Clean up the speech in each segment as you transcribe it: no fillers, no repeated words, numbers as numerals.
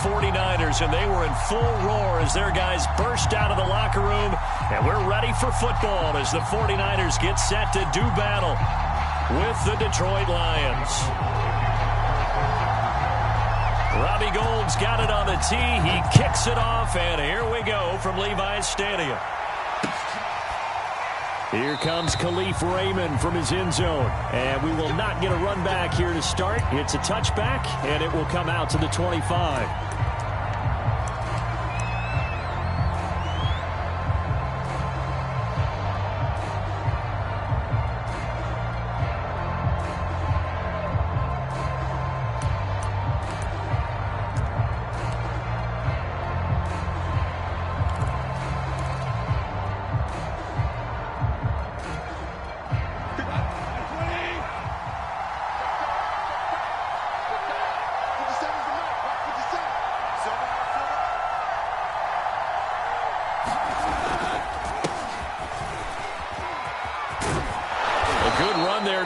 49ers, and they were in full roar as their guys burst out of the locker room. And we're ready for football as the 49ers get set to do battle with the Detroit Lions. Robbie Gould's got it on the tee. He kicks it off, and here we go from Levi's Stadium. Here comes Khalif Raymond from his end zone. And we will not get a run back here to start. It's a touchback, and it will come out to the 25.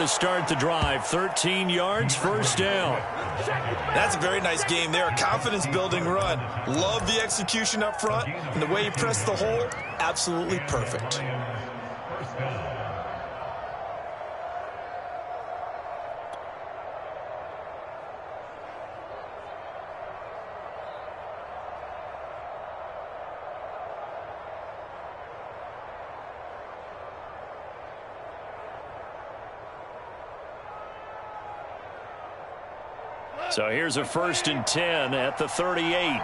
Start the drive. 13 yards, first down. That's a very nice game there. A confidence-building run. Love the execution up front. And the way he pressed the hole, absolutely perfect. So here's a 1st and 10 at the 38. And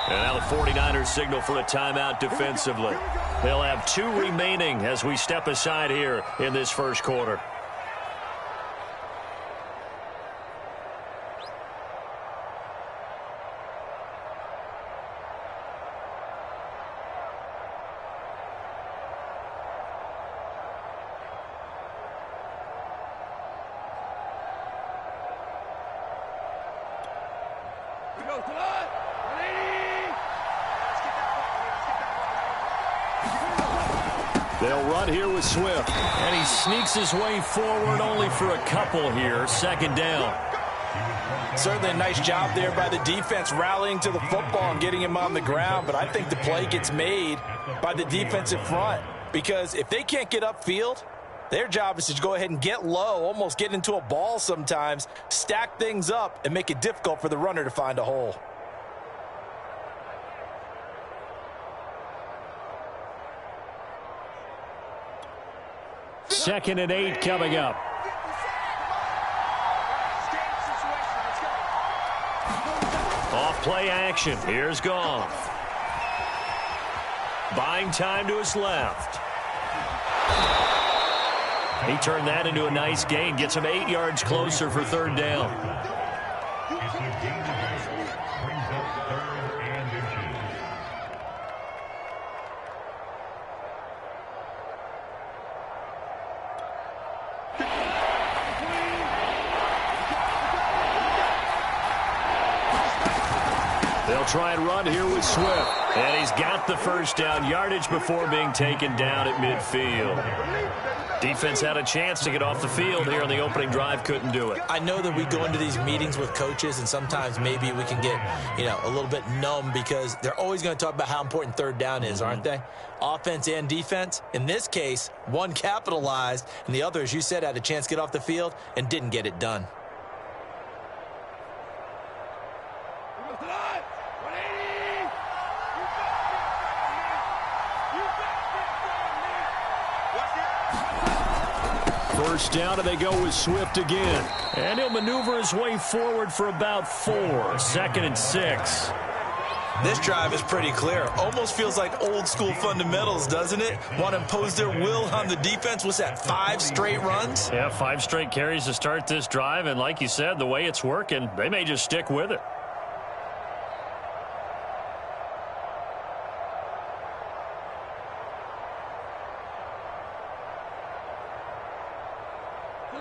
now the 49ers signal for a timeout defensively. They'll have 2 remaining as we step aside here in this first quarter. They'll run here with Swift. And he sneaks his way forward only for a couple here. 2nd down. Certainly a nice job there by the defense rallying to the football and getting him on the ground. But I think the play gets made by the defensive front. Because if they can't get upfield, their job is to go ahead and get low, almost get into a ball sometimes, stack things up, and make it difficult for the runner to find a hole. Second and 8 coming up. Off play action. Here's Goff. Buying time to his left. He turned that into a nice gain. Gets him 8 yards closer for 3rd down. They'll try and run here with Swift. And he's got the first down yardage before being taken down at midfield. Defense had a chance to get off the field here in the opening drive. Couldn't do it. I know that we go into these meetings with coaches, and sometimes maybe we can get, a little bit numb because they're always going to talk about how important 3rd down is, aren't they? Offense and defense. In this case, one capitalized, and the other, as you said, had a chance to get off the field and didn't get it done. First down, and they go with Swift again. And he'll maneuver his way forward for about 4. 2nd and 6. This drive is pretty clear. Almost feels like old school fundamentals, doesn't it? Want to impose their will on the defense. What's that, 5 straight runs? Yeah, 5 straight carries to start this drive. And like you said, the way it's working, they may just stick with it.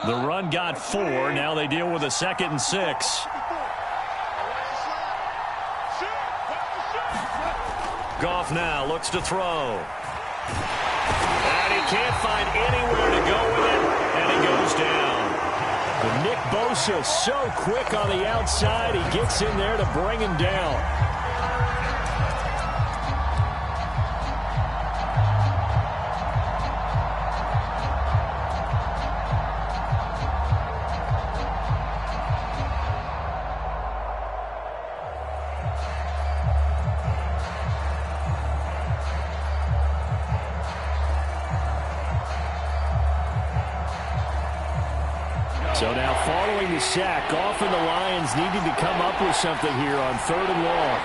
The run got 4. Now they deal with a 2nd and 6. Goff now looks to throw. And he can't find anywhere to go with it. And he goes down. And Nick Bosa so quick on the outside. He gets in there to bring him down. So now following the sack, often the Lions needing to come up with something here on 3rd and long.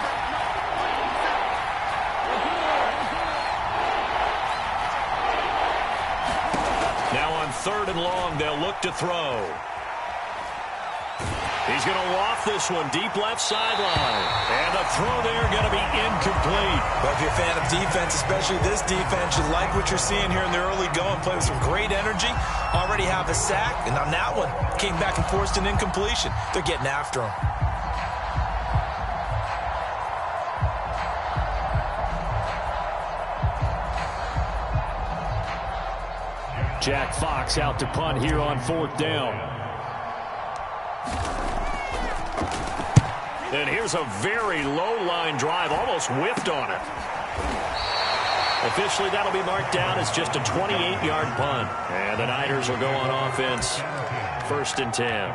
Now on 3rd and long, they'll look to throw. He's going to waft this one deep left sideline. And the throw there going to be incomplete. Well, if you're a fan of defense, especially this defense, you like what you're seeing here in the early going. Play with some great energy. Already have a sack. And on that one, came back and forced an incompletion. They're getting after him. Jack Fox out to punt here on 4th down. And here's a very low-line drive, almost whiffed on it. Officially, that'll be marked down as just a 28-yard punt. And the Niners will go on offense, 1st and 10.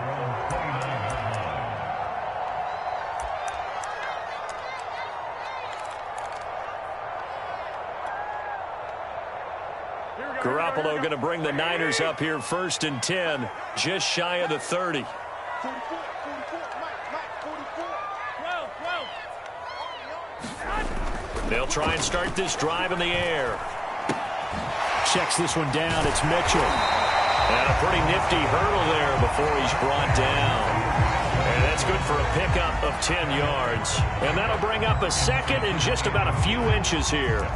Garoppolo going to bring the Niners up here, 1st and 10, just shy of the 30. They'll try and start this drive in the air. Checks this one down. It's Mitchell. And a pretty nifty hurdle there before he's brought down. And that's good for a pickup of 10 yards. And that'll bring up a second and just about a few inches here.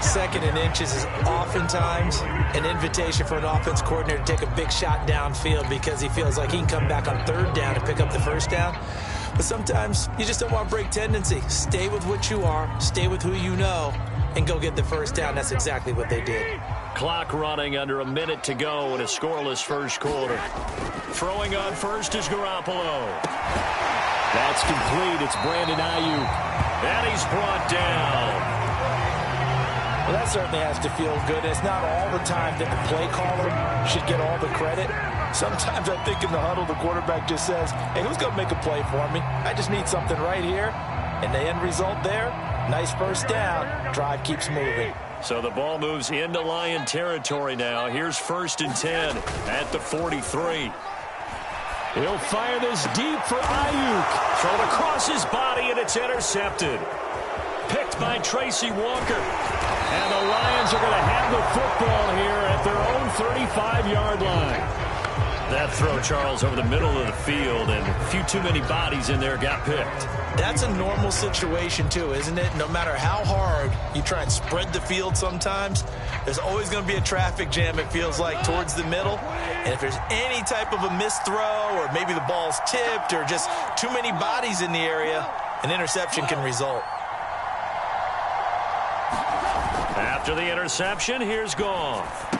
Second and inches is oftentimes an invitation for an offense coordinator to take a big shot downfield because he feels like he can come back on 3rd down and pick up the 1st down. But sometimes you just don't want to break tendency. Stay with what you are, stay with who you know, and go get the 1st down. That's exactly what they did. Clock running, under a minute to go in a scoreless 1st quarter. Throwing on 1st is Garoppolo. That's complete. It's Brandon Ayuk. And he's brought down. Well, that certainly has to feel good. It's not all the time that the play caller should get all the credit. Sometimes I think in the huddle, the quarterback just says, hey, who's going to make a play for me? I just need something right here. And the end result there, nice 1st down. Drive keeps moving. So the ball moves into Lion territory now. Here's 1st and 10 at the 43. He'll fire this deep for Ayuk. Thrown across his body, and it's intercepted. Picked by Tracy Walker. And the Lions are going to have the football here at their own 35-yard line. That throw, Charles, over the middle of the field, and a few too many bodies in there got picked. That's a normal situation, too, isn't it? No matter how hard you try and spread the field sometimes, there's always going to be a traffic jam, it feels like, towards the middle. And if there's any type of a missed throw or maybe the ball's tipped or just too many bodies in the area, an interception can result. After the interception, here's Goff.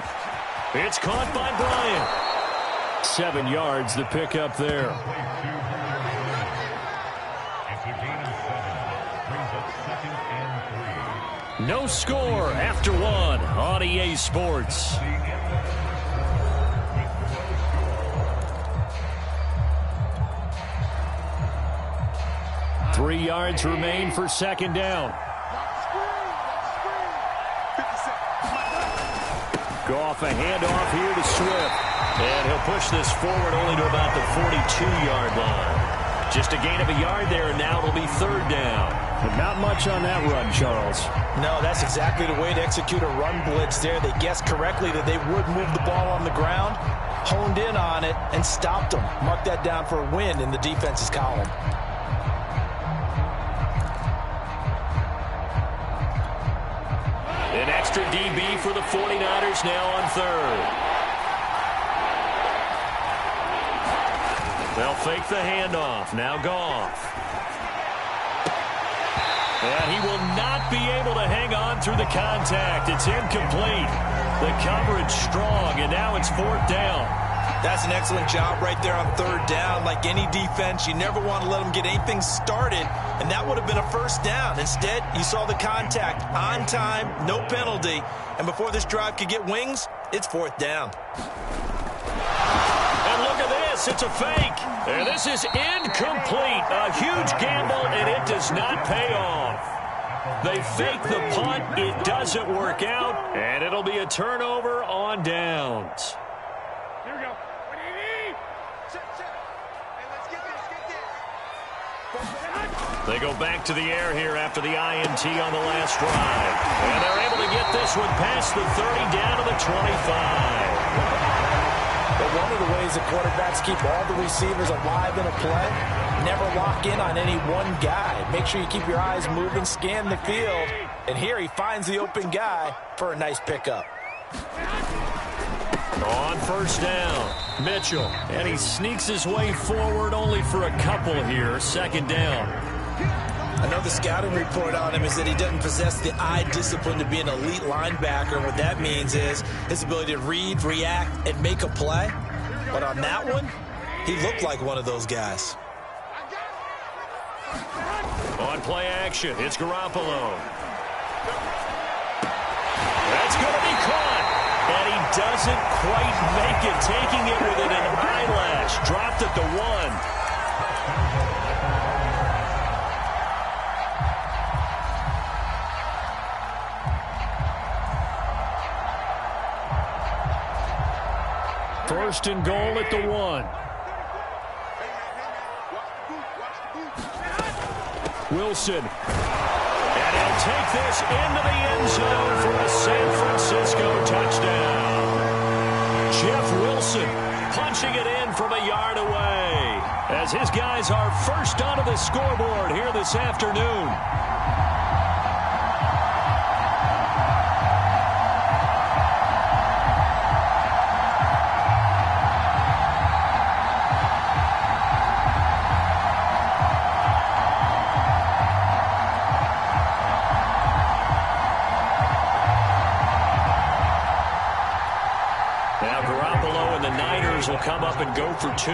It's caught by Bryant. 7 yards, the pickup there. No score after 1 on EA Sports. Three yards remain for 2nd down. Goff, a handoff here to Swift. And he'll push this forward only to about the 42-yard line. Just a gain of a yard there, and now it'll be 3rd down. But not much on that run, Charles. No, that's exactly the way to execute a run blitz there. They guessed correctly that they would move the ball on the ground, honed in on it, and stopped them. Mark that down for a win in the defense's column. for the 49ers now on third. They'll fake the handoff. Now Goff. And he will not be able to hang on through the contact. It's incomplete. The coverage strong, and now it's fourth down. That's an excellent job right there on third down. Like any defense, you never want to let them get anything started, and that would have been a first down. Instead, you saw the contact on time, no penalty, and before this drive could get wings, it's fourth down. And look at this. It's a fake. And this is incomplete. A huge gamble, and it does not pay off. They fake the punt. It doesn't work out, and it'll be a turnover on downs. Here we go. What do you need? Sit. Hey, let's get this. They go back to the air here after the INT on the last drive. And they're able to get this one past the 30 down to the 25. But one of the ways that quarterbacks keep all the receivers alive in a play, never lock in on any one guy. Make sure you keep your eyes moving, scan the field. And here he finds the open guy for a nice pickup. On first down, Mitchell. And he sneaks his way forward only for a couple here. Second down. I know the scouting report on him is that he doesn't possess the eye discipline to be an elite linebacker. What that means is his ability to read, react, and make a play. But on that one, he looked like one of those guys. On play action, it's Garoppolo. That's going to be caught. And he doesn't quite make it, taking it within an eyelash. Dropped at the 1. First and goal at the 1. Wilson. And he'll take this into the end zone for a San Francisco touchdown. Jeff Wilson punching it in from a yard away as his guys are first onto the scoreboard here this afternoon. Will come up and go for 2.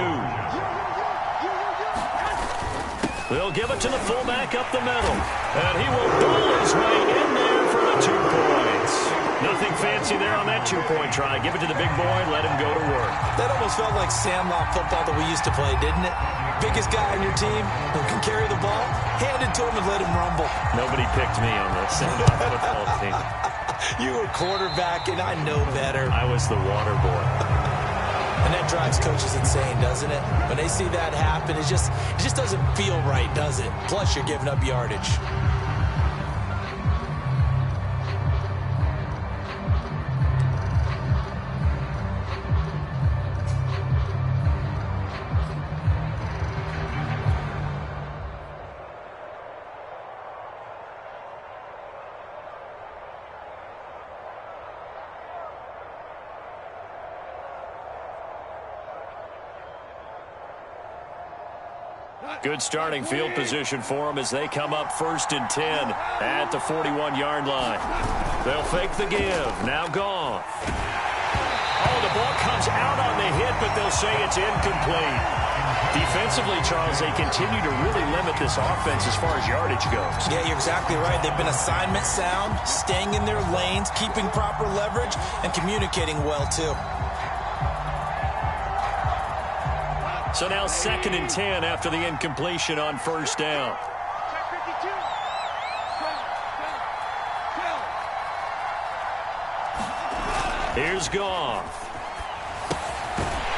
They'll give it to the fullback up the middle. And he will bowl his way in there for the 2 points. Nothing fancy there on that 2-point try. Give it to the big boy, let him go to work. That almost felt like Sandlot football that we used to play, didn't it? Biggest guy on your team who can carry the ball, hand it to him and let him rumble. Nobody picked me on this Sandlot football team. You were quarterback, and I know better. I was the water boy. And that drives coaches insane, doesn't it? When they see that happen, it just doesn't feel right, does it? Plus, you're giving up yardage. Good starting field position for them as they come up first and 10 at the 41-yard line. They'll fake the give. Now Goff. Oh, the ball comes out on the hit, but they'll say it's incomplete. Defensively, Charles, they continue to really limit this offense as far as yardage goes. Yeah, you're exactly right. They've been assignment sound, staying in their lanes, keeping proper leverage, and communicating well, too. So now second and 10 after the incompletion on first down. Here's Goff.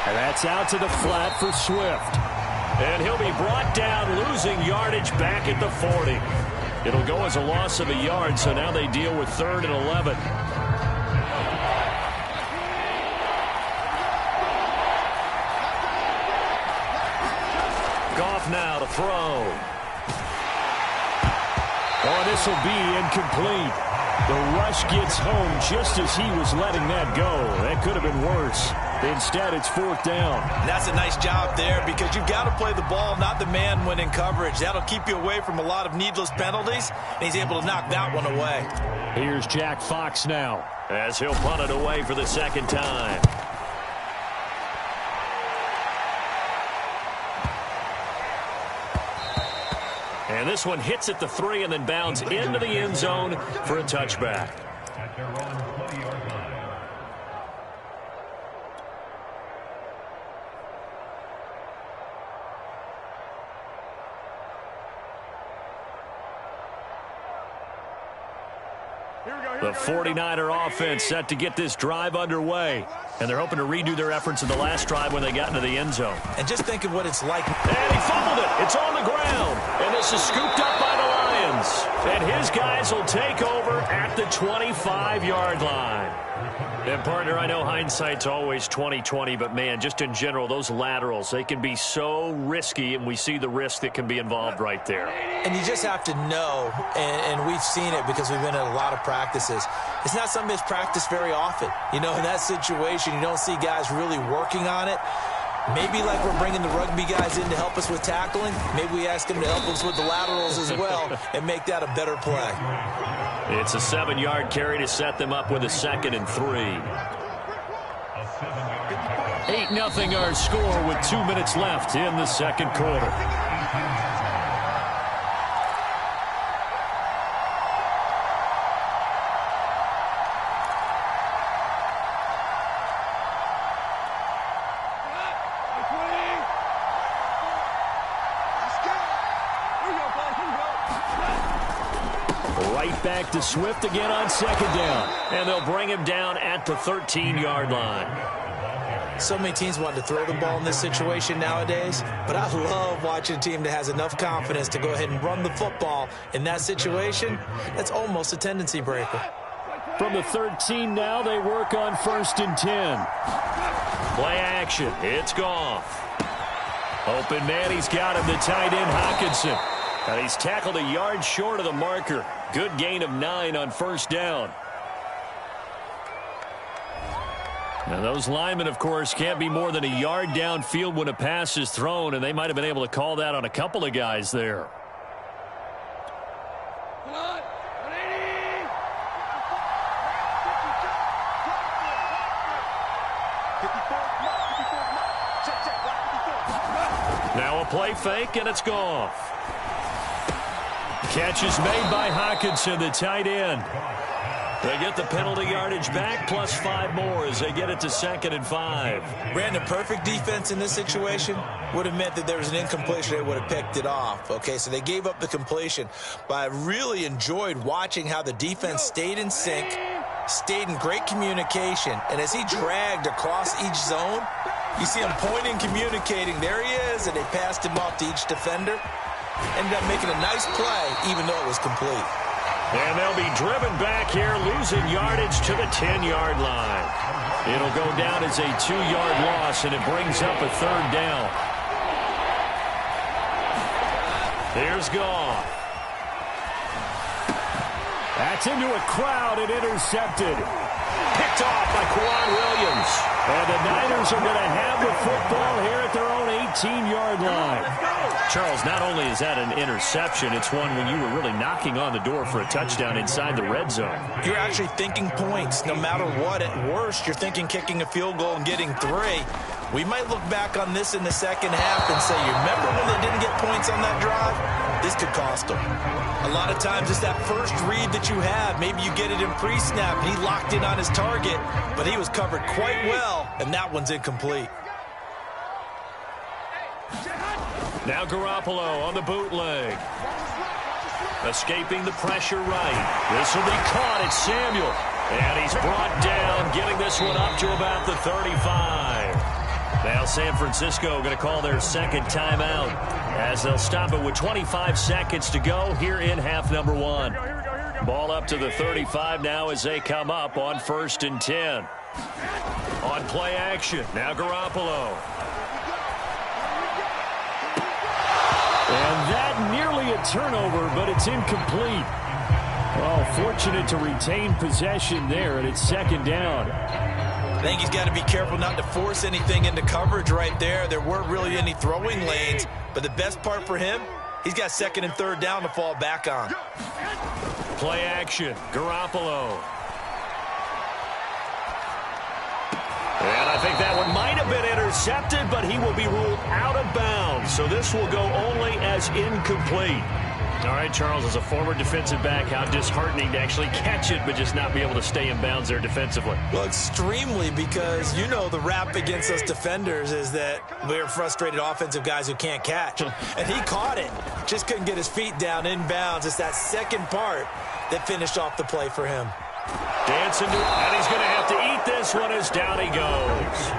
And that's out to the flat for Swift. And he'll be brought down, losing yardage back at the 40. It'll go as a loss of a yard, so now they deal with 3rd and 11. Goff now to throw. Oh, this will be incomplete. The rush gets home just as he was letting that go. That could have been worse. Instead, it's 4th down. And that's a nice job there because you've got to play the ball, not the man when in coverage. That'll keep you away from a lot of needless penalties, and he's able to knock that one away. Here's Jack Fox now, as he'll punt it away for the second time. And this one hits at the 3 and then bounds into the end zone for a touchback. The 49er offense set to get this drive underway. And they're hoping to redo their efforts in the last drive when they got into the end zone. And just think of what it's like. And he fumbled it. It's on the ground. And this is scooped up by the Lions. And his guys will take over at the 25-yard line. And, partner, I know hindsight's always 20/20, but, man, just in general, those laterals, they can be so risky, and we see the risk that can be involved right there. And you just have to know, and we've seen it because we've been at a lot of practices, it's not something that's practiced very often. You know, in that situation, you don't see guys really working on it. Maybe like we're bringing the rugby guys in to help us with tackling, maybe we ask them to help us with the laterals as well and make that a better play. It's a 7-yard carry to set them up with a 2nd and 3. 8-0 our score with 2 minutes left in the second quarter. Back to Swift again on 2nd down. And they'll bring him down at the 13-yard line. So many teams want to throw the ball in this situation nowadays, but I love watching a team that has enough confidence to go ahead and run the football in that situation. That's almost a tendency breaker. From the 13 now, they work on 1st and 10. Play action. It's Goff. Open man, he's got him, the tight end Hockenson. And he's tackled a yard short of the marker. Good gain of 9 on 1st down. Now those linemen, of course, can't be more than a yard downfield when a pass is thrown, and they might have been able to call that on a couple of guys there. Now a play fake, and it's Goff. Catch is made by Hockenson, the tight end. They get the penalty yardage back, plus 5 more as they get it to 2nd and 5. Brandon, perfect defense in this situation would have meant that there was an incompletion. They would have picked it off. Okay, so they gave up the completion. But I really enjoyed watching how the defense stayed in sync, stayed in great communication. And as he dragged across each zone, you see him pointing, communicating. There he is, and they passed him off to each defender. Ended up making a nice play, even though it was complete. And they'll be driven back here, losing yardage to the 10-yard line. It'll go down as a 2-yard loss, and it brings up a 3rd down. Here's Goff. That's into a crowd and intercepted. Picked off by Quan Williams. And the Niners are going to have the football here at their own 18-yard line. Charles, not only is that an interception, it's one when you were really knocking on the door for a touchdown inside the red zone. You're actually thinking points. No matter what, at worst, you're thinking kicking a field goal and getting 3. We might look back on this in the second half and say, you remember when they didn't get points on that drive? This could cost them. A lot of times it's that first read that you have. Maybe you get it in pre-snap, and he locked in on his target, but he was covered quite well, and that one's incomplete. Now Garoppolo on the bootleg. Escaping the pressure right. This will be caught. It's Samuel. And he's brought down, getting this one up to about the 35. Now San Francisco going to call their 2nd timeout as they'll stop it with 25 seconds to go here in half number 1. Ball up to the 35 now as they come up on 1st and 10. On play action, now Garoppolo. And that nearly a turnover, but it's incomplete. Well, fortunate to retain possession there, and it's second down. I think he's got to be careful not to force anything into coverage right there. There weren't really any throwing lanes, but the best part for him, he's got second and third down to fall back on. Play action, Garoppolo. And I think that one might have been intercepted, but he will be ruled out of bounds. So this will go only as incomplete. All right, Charles, as a former defensive back, how disheartening to actually catch it, but just not be able to stay in bounds there defensively. Well, extremely, because you know the rap against us defenders is that we're frustrated offensive guys who can't catch. And he caught it, just couldn't get his feet down in bounds. It's that second part that finished off the play for him. Dancing to, and he's going to have to eat this one as down he goes.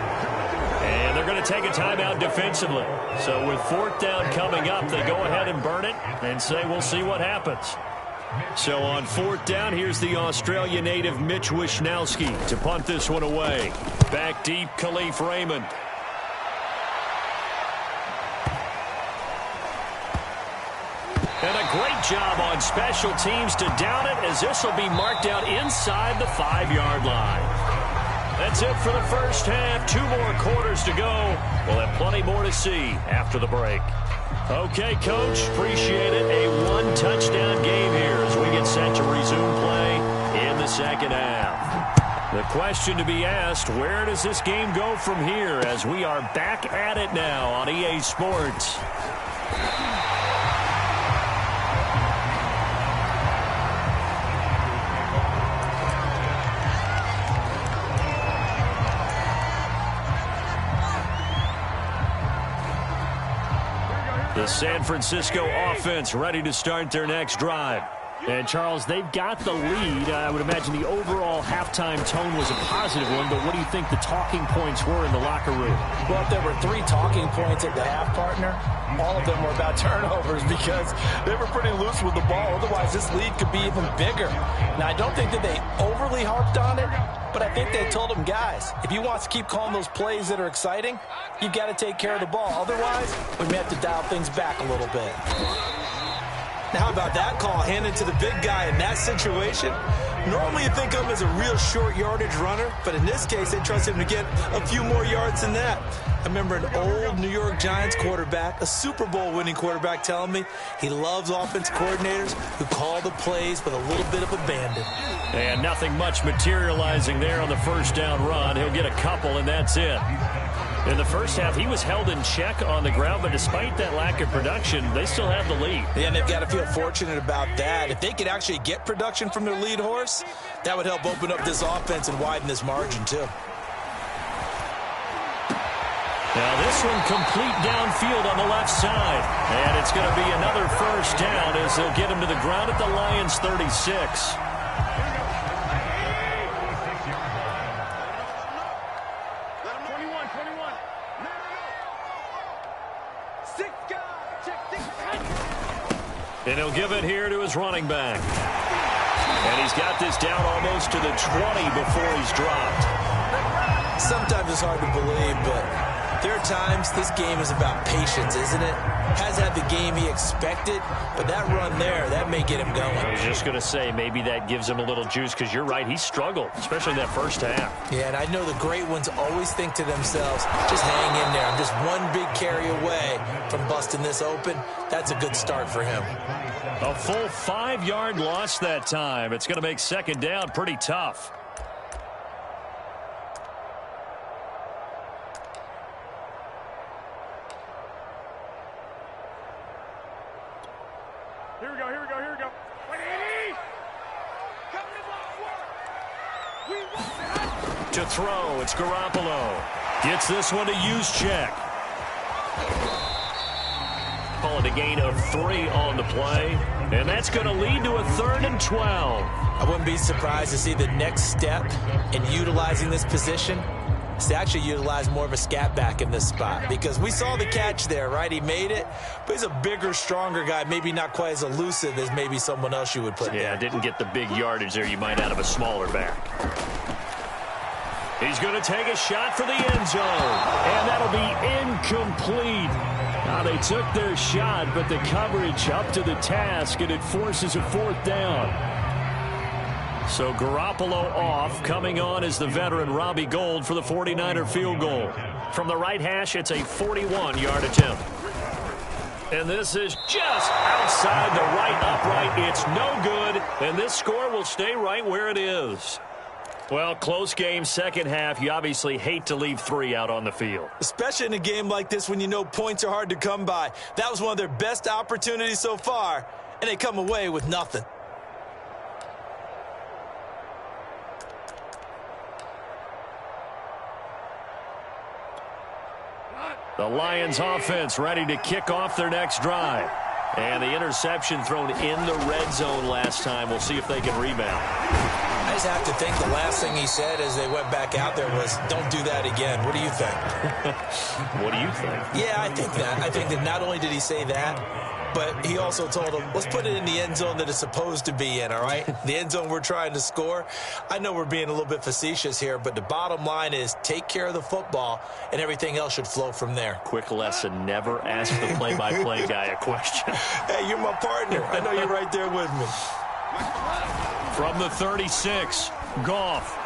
And they're going to take a timeout defensively. So with fourth down coming up, they go ahead and burn it and say we'll see what happens. So on fourth down, here's the Australia native Mitch Wishnowski to punt this one away. Back deep, Khalif Raymond. And a great job on special teams to down it, as this will be marked out inside the 5-yard line. That's it for the first half. 2 more quarters to go. We'll have plenty more to see after the break. Okay, Coach, appreciate it. A 1-touchdown game here as we get set to resume play in the second half. The question to be asked, where does this game go from here, as we are back at it now on EA Sports? The San Francisco offense ready to start their next drive. And, Charles, they've got the lead. I would imagine the overall halftime tone was a positive one, but what do you think the talking points were in the locker room? Well, if there were 3 talking points at the half, partner, all of them were about turnovers because they were pretty loose with the ball. Otherwise, this lead could be even bigger. Now, I don't think that they overly harped on it, but I think they told them, guys, if you want to keep calling those plays that are exciting, you've got to take care of the ball. Otherwise, we may have to dial things back a little bit. Now, how about that call handed to the big guy in that situation? Normally you think of him as a real short yardage runner, but in this case they trust him to get a few more yards than that. I remember an old New York Giants quarterback, a Super Bowl winning quarterback, telling me he loves offense coordinators who call the plays with a little bit of abandon. And nothing much materializing there on the first down run. He'll get a couple, and that's it. In the first half, he was held in check on the ground, but despite that lack of production, they still have the lead. Yeah, and they've got to feel fortunate about that. If they could actually get production from their lead horse, that would help open up this offense and widen this margin, too. Now this one complete downfield on the left side. And it's going to be another first down as they'll get him to the ground at the Lions' 36. And he'll give it here to his running back. And he's got this down almost to the 20 before he's dropped. Sometimes it's hard to believe, but there are times this game is about patience, isn't it? Has had the game he expected, but that run there, that may get him going. I was just going to say, maybe that gives him a little juice, because you're right, he struggled, especially in that first half. Yeah, and I know the great ones always think to themselves, just hang in there. I'm just one big carry away from busting this open. That's a good start for him. A full 5-yard loss that time. It's going to make second down pretty tough. Here we go, here we go, here we go. 180! Come to work! To throw, it's Garoppolo. Gets this one to Juszczyk. Call it a gain of 3 on the play. And that's going to lead to a 3rd and 12. I wouldn't be surprised to see the next step in utilizing this position is to actually utilize more of a scat back in this spot, because we saw the catch there, right? He made it, but he's a bigger, stronger guy, maybe not quite as elusive as maybe someone else you would put there. Yeah, didn't get the big yardage there you might out of a smaller back. He's going to take a shot for the end zone, and that'll be incomplete. Now, they took their shot, but the coverage up to the task, and it forces a 4th down. So Garoppolo off. Coming on is the veteran Robbie Gould for the 49er field goal. From the right hash, it's a 41-yard attempt. And this is just outside the right upright. It's no good, and this score will stay right where it is. Well, close game, second half. You obviously hate to leave 3 out on the field. Especially in a game like this when you know points are hard to come by. That was one of their best opportunities so far, and they come away with nothing. The Lions offense ready to kick off their next drive. And the interception thrown in the red zone last time. We'll see if they can rebound. I just have to think the last thing he said as they went back out there was, don't do that again. What do you think? What do you think? Yeah, I think that. I think that not only did he say that, but he also told them, let's put it in the end zone that it's supposed to be in, all right? The end zone we're trying to score. I know we're being a little bit facetious here, but the bottom line is take care of the football, and everything else should flow from there. Quick lesson, never ask the play-by-play guy a question. Hey, you're my partner. I know you're right there with me. From the 36, Goff.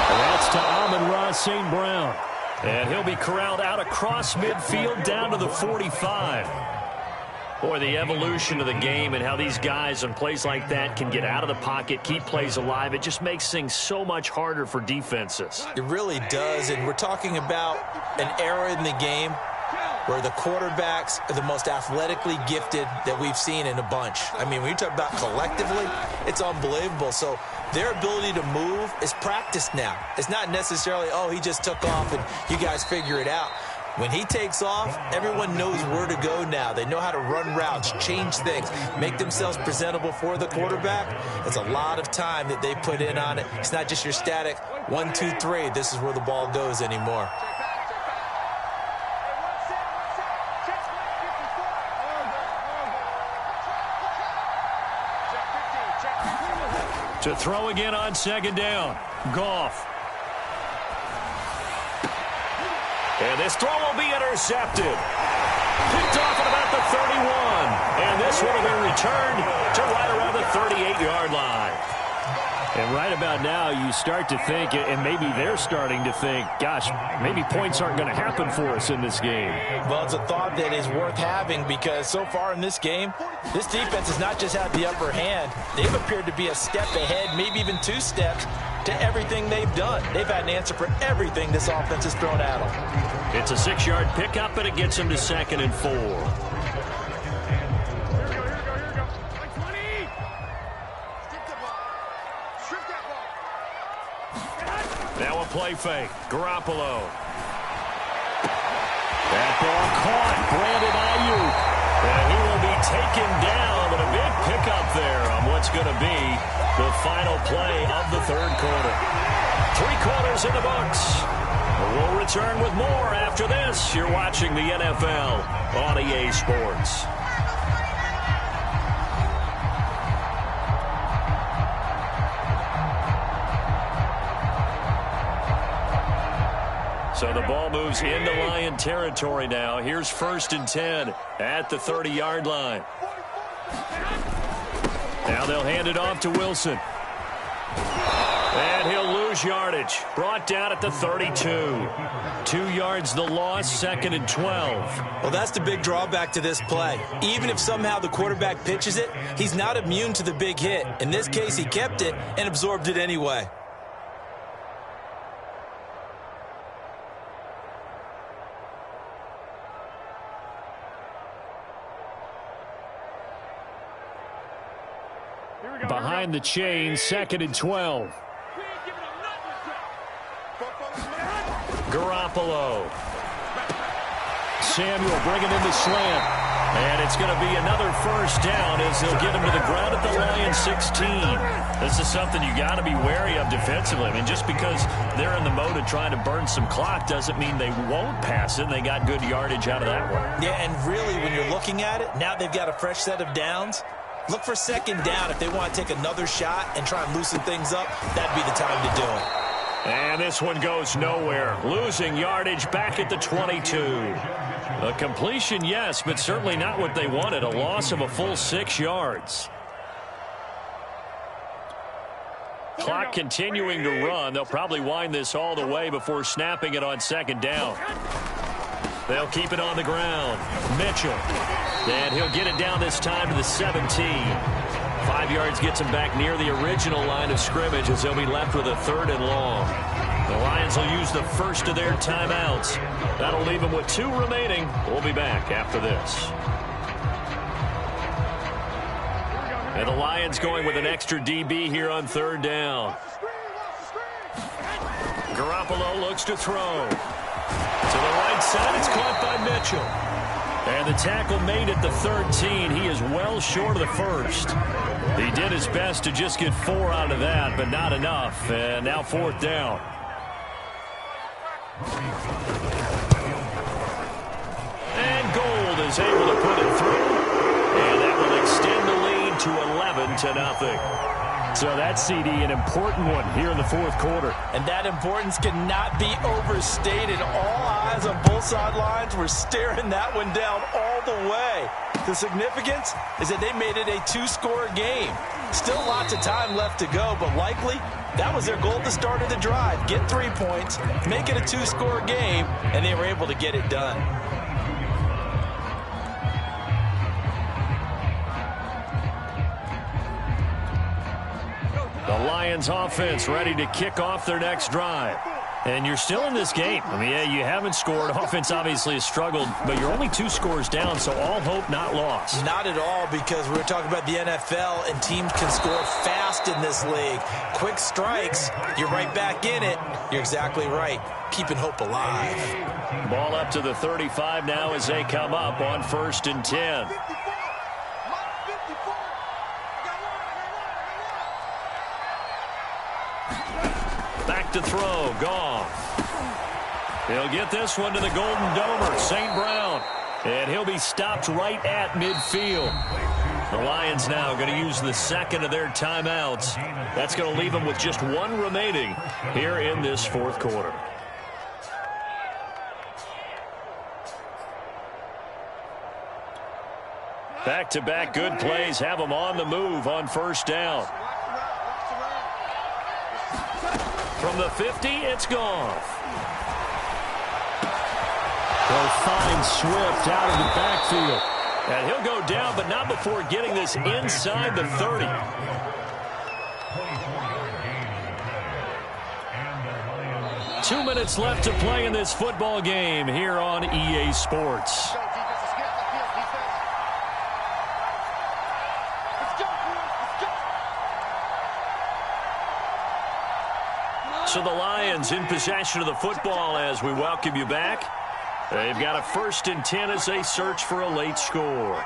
That's to Amon-Ra St. Brown. And he'll be corralled out across midfield down to the 45. Boy, the evolution of the game and how these guys on plays like that can get out of the pocket, keep plays alive, it just makes things so much harder for defenses. It really does, and we're talking about an era in the game where the quarterbacks are the most athletically gifted that we've seen in a bunch. I mean, when you talk about collectively, it's unbelievable. So their ability to move is practiced now. It's not necessarily, oh, he just took off and you guys figure it out. When he takes off, everyone knows where to go now. They know how to run routes, change things, make themselves presentable for the quarterback. It's a lot of time that they put in on it. It's not just your static 1, 2, 3. This is where the ball goes anymore. To throw again on second down, Goff. And this throw will be intercepted. Picked off at about the 31. And this will have been returned to right around the 38-yard line. And right about now, you start to think, and maybe they're starting to think, gosh, maybe points aren't going to happen for us in this game. Well, it's a thought that is worth having because so far in this game, this defense has not just had the upper hand. They've appeared to be a step ahead, maybe even 2 steps to everything they've done. They've had an answer for everything this offense has thrown at them. It's a 6-yard pickup, and it gets them to 2nd and 4. Now a play fake. Garoppolo. That ball caught. Brandon Ayuk. And he will be taken down, but a big pickup there on what's going to be the final play of the third quarter. 3 quarters in the books. We'll return with more after this. You're watching the NFL on EA Sports. So the ball moves into Lion territory now. Here's 1st and 10 at the 30-yard line. Now they'll hand it off to Wilson. And he'll lose yardage. Brought down at the 32. 2 yards the loss, 2nd and 12. Well, that's the big drawback to this play. Even if somehow the quarterback pitches it, he's not immune to the big hit. In this case, he kept it and absorbed it anyway. Behind the chain, 2nd and 12. Garoppolo. Samuel bringing in the slant. And it's going to be another first down as they'll get him to the ground at the Lions 16. This is something you got to be wary of defensively. I mean, just because they're in the mode of trying to burn some clock doesn't mean they won't pass it. They got good yardage out of that one. Yeah, and really, when you're looking at it, now they've got a fresh set of downs. Look for 2nd down if they want to take another shot and try and loosen things up. That'd be the time to do it. And this one goes nowhere. Losing yardage back at the 22. A completion, yes, but certainly not what they wanted. A loss of a full 6 yards. Clock continuing to run. They'll probably wind this all the way before snapping it on second down. They'll keep it on the ground. Mitchell. And he'll get it down this time to the 17. 5 yards gets him back near the original line of scrimmage as they'll be left with a 3rd and long. The Lions will use the first of their timeouts. That'll leave them with 2 remaining. We'll be back after this. And the Lions going with an extra DB here on 3rd down. Garoppolo looks to throw. To the right side, it's caught by Mitchell. And the tackle made at the 13. He is well short of the first. He did his best to just get 4 out of that, but not enough. And now 4th down. And Gold is able to put it through. And that will extend the lead to 11-0. So that CD, an important one here in the 4th quarter. And that importance cannot be overstated. All eyes on both sidelines were staring that one down all the way. The significance is that they made it a 2-score game. Still lots of time left to go, but likely that was their goal at the start of the drive. Get 3 points, make it a 2-score game, and they were able to get it done. The Lions offense ready to kick off their next drive. And you're still in this game. I mean, yeah, you haven't scored. Offense obviously has struggled, but you're only 2 scores down, so all hope not lost. Not at all, because we were talking about the NFL, and teams can score fast in this league. Quick strikes, you're right back in it. You're exactly right. Keeping hope alive. Ball up to the 35 now as they come up on 1st and 10. Back to throw, Goff. He'll get this one to the Golden Domer, St. Brown. And he'll be stopped right at midfield. The Lions now going to use the 2nd of their timeouts. That's going to leave them with just 1 remaining here in this 4th quarter. Back-to-back good plays have them on the move on 1st down. From the 50, it's Goff. They'll find Swift out of the backfield. And he'll go down, but not before getting this inside the 30. Two minutes left to play in this football game here on EA Sports. So the Lions in possession of the football as we welcome you back. They've got a 1st and 10 as they search for a late score.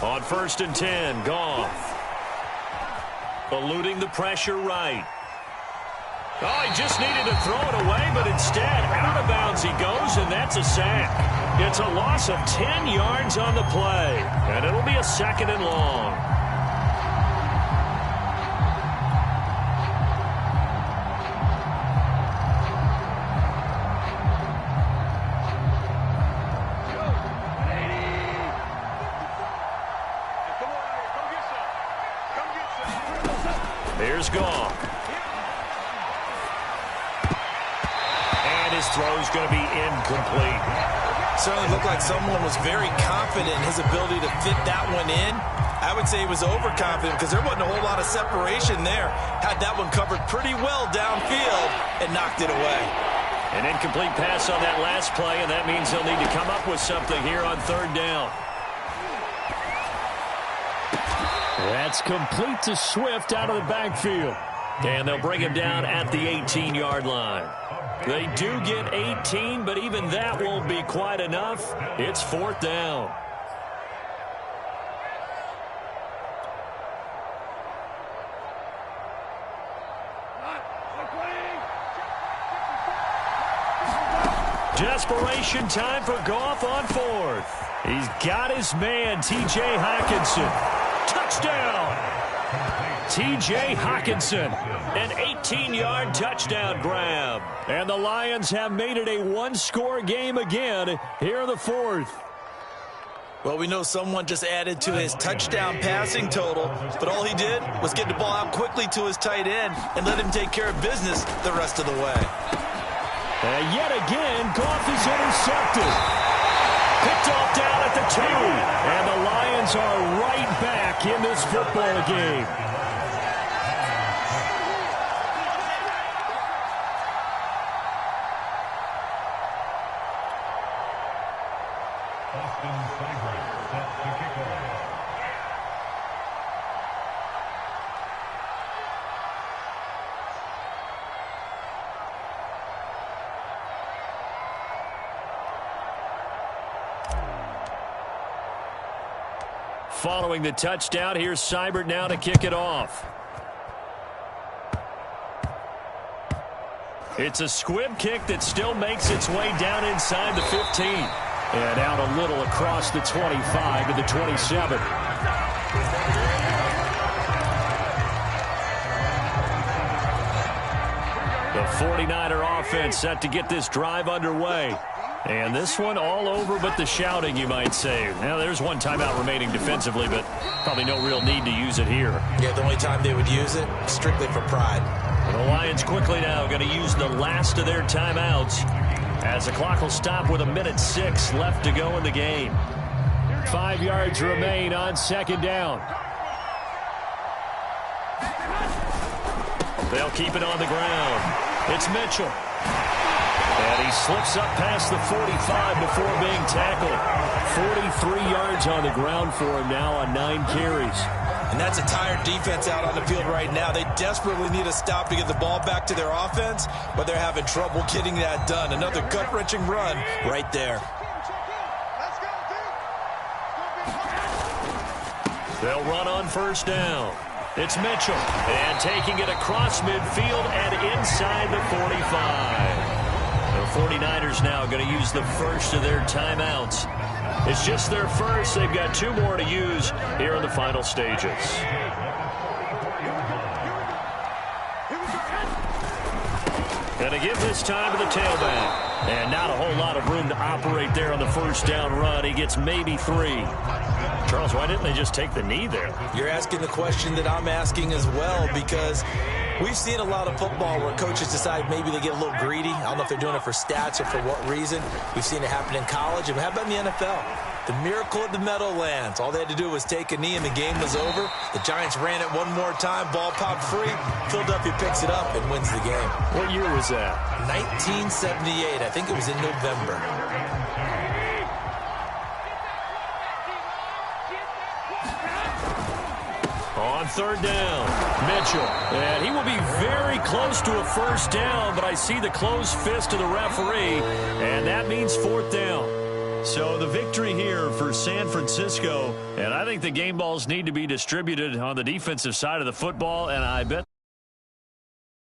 On 1st and 10, Goff. Eluding the pressure right. Oh, he just needed to throw it away, but instead, out of bounds he goes, and that's a sack. It's a loss of 10 yards on the play, and it'll be a 2nd and long. Here's Goff. And his throw's going to be incomplete. Certainly looked like someone was very confident in his ability to fit that one in. I would say he was overconfident because there wasn't a whole lot of separation there. Had that one covered pretty well downfield and knocked it away. An incomplete pass on that last play, and that means they'll need to come up with something here on 3rd down. That's complete to Swift out of the backfield. And they'll bring him down at the 18-yard line. They do get 18, but even that won't be quite enough. It's 4th down. Desperation time for Goff on 4th. He's got his man, T.J. Hockenson. Touchdown! T.J. Hawkinson, an 18-yard touchdown grab. And the Lions have made it a one-score game again here in the fourth. Well, we know someone just added to his touchdown passing total, but all he did was get the ball out quickly to his tight end and let him take care of business the rest of the way. And yet again, Goff is intercepted. Picked off down at the 2. And the Lions are right back in this football game. Following the touchdown, here's Seibert now to kick it off. It's a squib kick that still makes its way down inside the 15. And out a little across the 25 to the 27. The 49er offense set to get this drive underway. And this one all over but the shouting, you might say. Now, there's one timeout remaining defensively, but probably no real need to use it here. Yeah, the only time they would use it, strictly for pride. The Lions quickly now going to use the last of their timeouts as the clock will stop with 1:06 left to go in the game. 5 yards remain on second down. They'll keep it on the ground. It's Mitchell. And he slips up past the 45 before being tackled. 43 yards on the ground for him now on 9 carries. And that's a tired defense out on the field right now. They desperately need a stop to get the ball back to their offense, but they're having trouble getting that done. Another gut-wrenching run right there. They'll run on first down. It's Mitchell. And taking it across midfield and inside the 45. The 49ers now going to use the first of their timeouts. It's just their first. They've got 2 more to use here in the final stages. Going to give this time to the tailback. And not a whole lot of room to operate there on the first down run. He gets maybe 3. Charles, why didn't they just take the knee there? You're asking the question that I'm asking as well, because we've seen a lot of football where coaches decide maybe they get a little greedy. I don't know if they're doing it for stats or for what reason. We've seen it happen in college. And how about in the NFL? The miracle at the Meadowlands. All they had to do was take a knee and the game was over. The Giants ran it one more time. Ball popped free. Philadelphia picks it up and wins the game. What year was that? 1978. I think it was in November. On third down, Mitchell. And he will be very close to a first down, but I see the closed fist of the referee, and that means 4th down. So the victory here for San Francisco, and I think the game balls need to be distributed on the defensive side of the football, and I bet